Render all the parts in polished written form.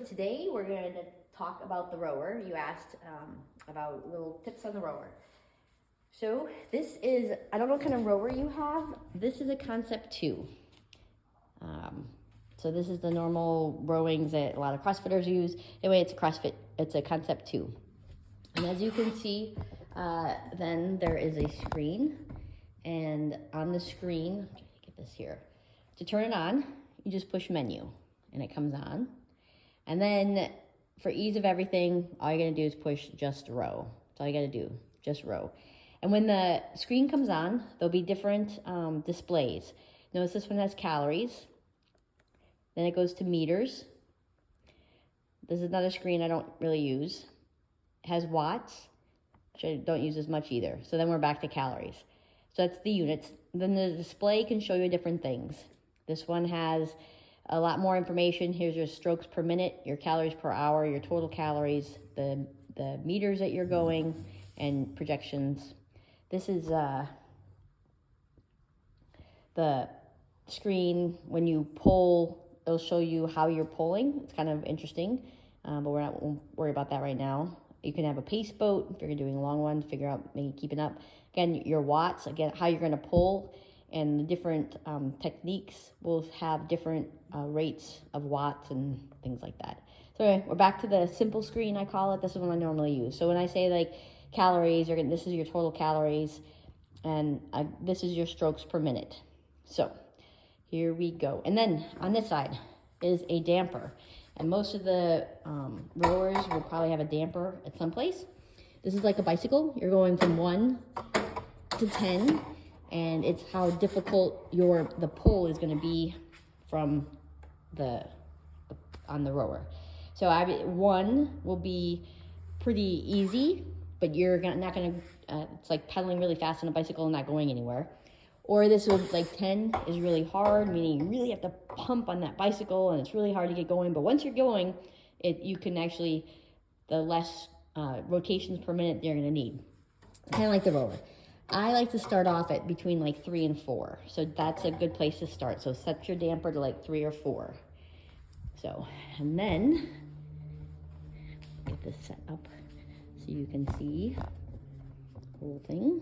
today we're going to talk about the rower. You asked about little tips on the rower. So this is, I don't know what kind of rower you have. This is a Concept 2. So this is the normal rowings that a lot of CrossFitters use. Anyway, it's a Concept 2. And as you can see, then there is a screen. And on the screen, get this here. To turn it on, you just push menu and it comes on. And then for ease of everything, all you're gonna do is push just row. That's all you gotta do, just row. And when the screen comes on, there'll be different displays. Notice this one has calories. Then it goes to meters. This is another screen I don't really use. It has watts, which I don't use as much either. So then we're back to calories. So that's the units. Then the display can show you different things. This one has a lot more information. Here's your strokes per minute, your calories per hour, your total calories, the meters that you're going, and projections. This is the screen. When you pull, it'll show you how you're pulling. It's kind of interesting, but won't worry about that right now. You can have a pace boat if you're doing a long one, figure out maybe keeping up. Again, your watts, again, how you're gonna pull, and the different techniques will have different rates of watts and things like that. So anyway, we're back to the simple screen, I call it. This is what I normally use. So when I say like calories, this is your total calories, and this is your strokes per minute. So here we go. And then on this side is a damper. And most of the rowers will probably have a damper at some place. This is like a bicycle. You're going from 1 to 10, and it's how difficult the pull is going to be from on the rower. So 1 will be pretty easy, but you're not going to, it's like pedaling really fast on a bicycle and not going anywhere. Or this was like 10 is really hard, meaning you really have to pump on that bicycle and it's really hard to get going. But once you're going, you can actually, the less rotations per minute you're gonna need. Kind of like the rower. I like to start off at between like 3 and 4. So that's a good place to start. So set your damper to like 3 or 4. So, and then, get this set up so you can see the whole thing.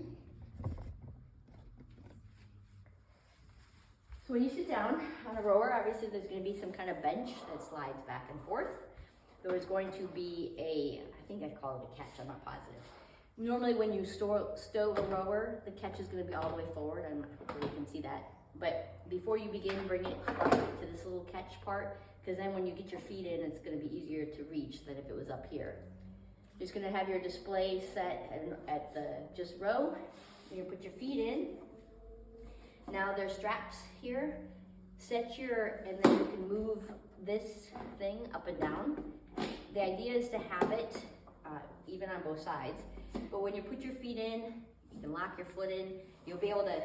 So when you sit down on a rower, obviously there's going to be some kind of bench that slides back and forth. There's going to be I think I call it a catch, I'm not positive. Normally when you stow a rower, the catch is going to be all the way forward. Hopefully you can see that. But before you begin, bring it up to this little catch part, because then when you get your feet in, it's going to be easier to reach than if it was up here. You're just going to have your display set at the just row. You're going to put your feet in. Now there's straps here. And then you can move this thing up and down. The idea is to have it even on both sides. But when you put your feet in, you can lock your foot in. You'll be able to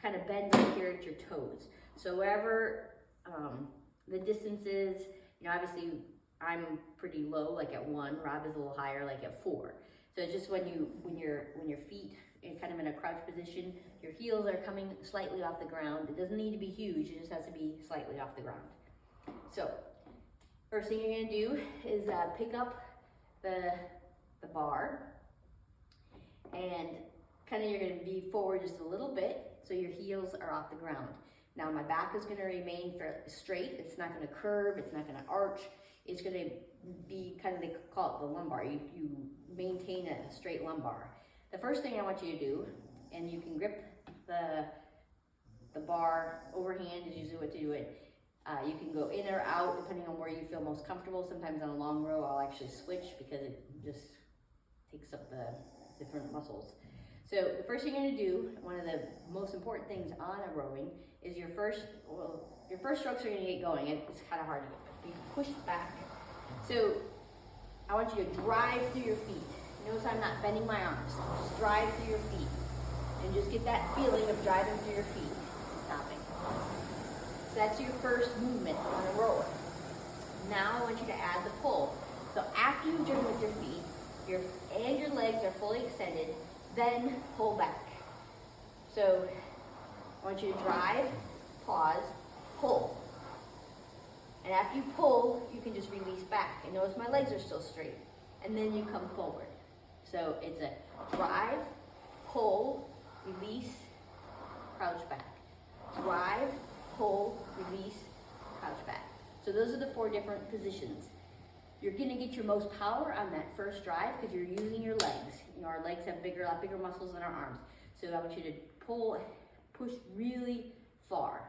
kind of bend up here at your toes. So wherever the distance is, obviously I'm pretty low, like at 1. Rob is a little higher, like at 4. So it's just when your feet are kind of in a crouch position, your heels are coming slightly off the ground. It doesn't need to be huge, it just has to be slightly off the ground. So first thing you're gonna do is pick up the bar, and kind of you're gonna be forward just a little bit so your heels are off the ground. Now my back is gonna remain straight. It's not gonna curve, it's not gonna arch. It's gonna be kind of, they call it the lumbar. You maintain a straight lumbar. The first thing I want you to do, and you can grip the bar overhand is usually what to do it. You can go in or out depending on where you feel most comfortable. Sometimes on a long row I'll actually switch because it just takes up the different muscles. So the first thing you're gonna do, one of the most important things on a rowing, is your first strokes are gonna get going. It's kind of hard to get, but you push back. So I want you to drive through your feet. Notice I'm not bending my arms. Just drive through your feet. And just get that feeling of driving through your feet. Stopping. So that's your first movement on a rower. Now I want you to add the pull. So after you've driven with your feet, your legs are fully extended, then pull back. So I want you to drive, pause, pull. And after you pull, you can just release back. And notice my legs are still straight. And then you come forward. So it's a drive, pull, release, crouch back. Drive, pull, release, crouch back. So those are the 4 different positions. You're gonna get your most power on that first drive because you're using your legs. You know, our legs have a lot bigger muscles than our arms. So I want you to push really far.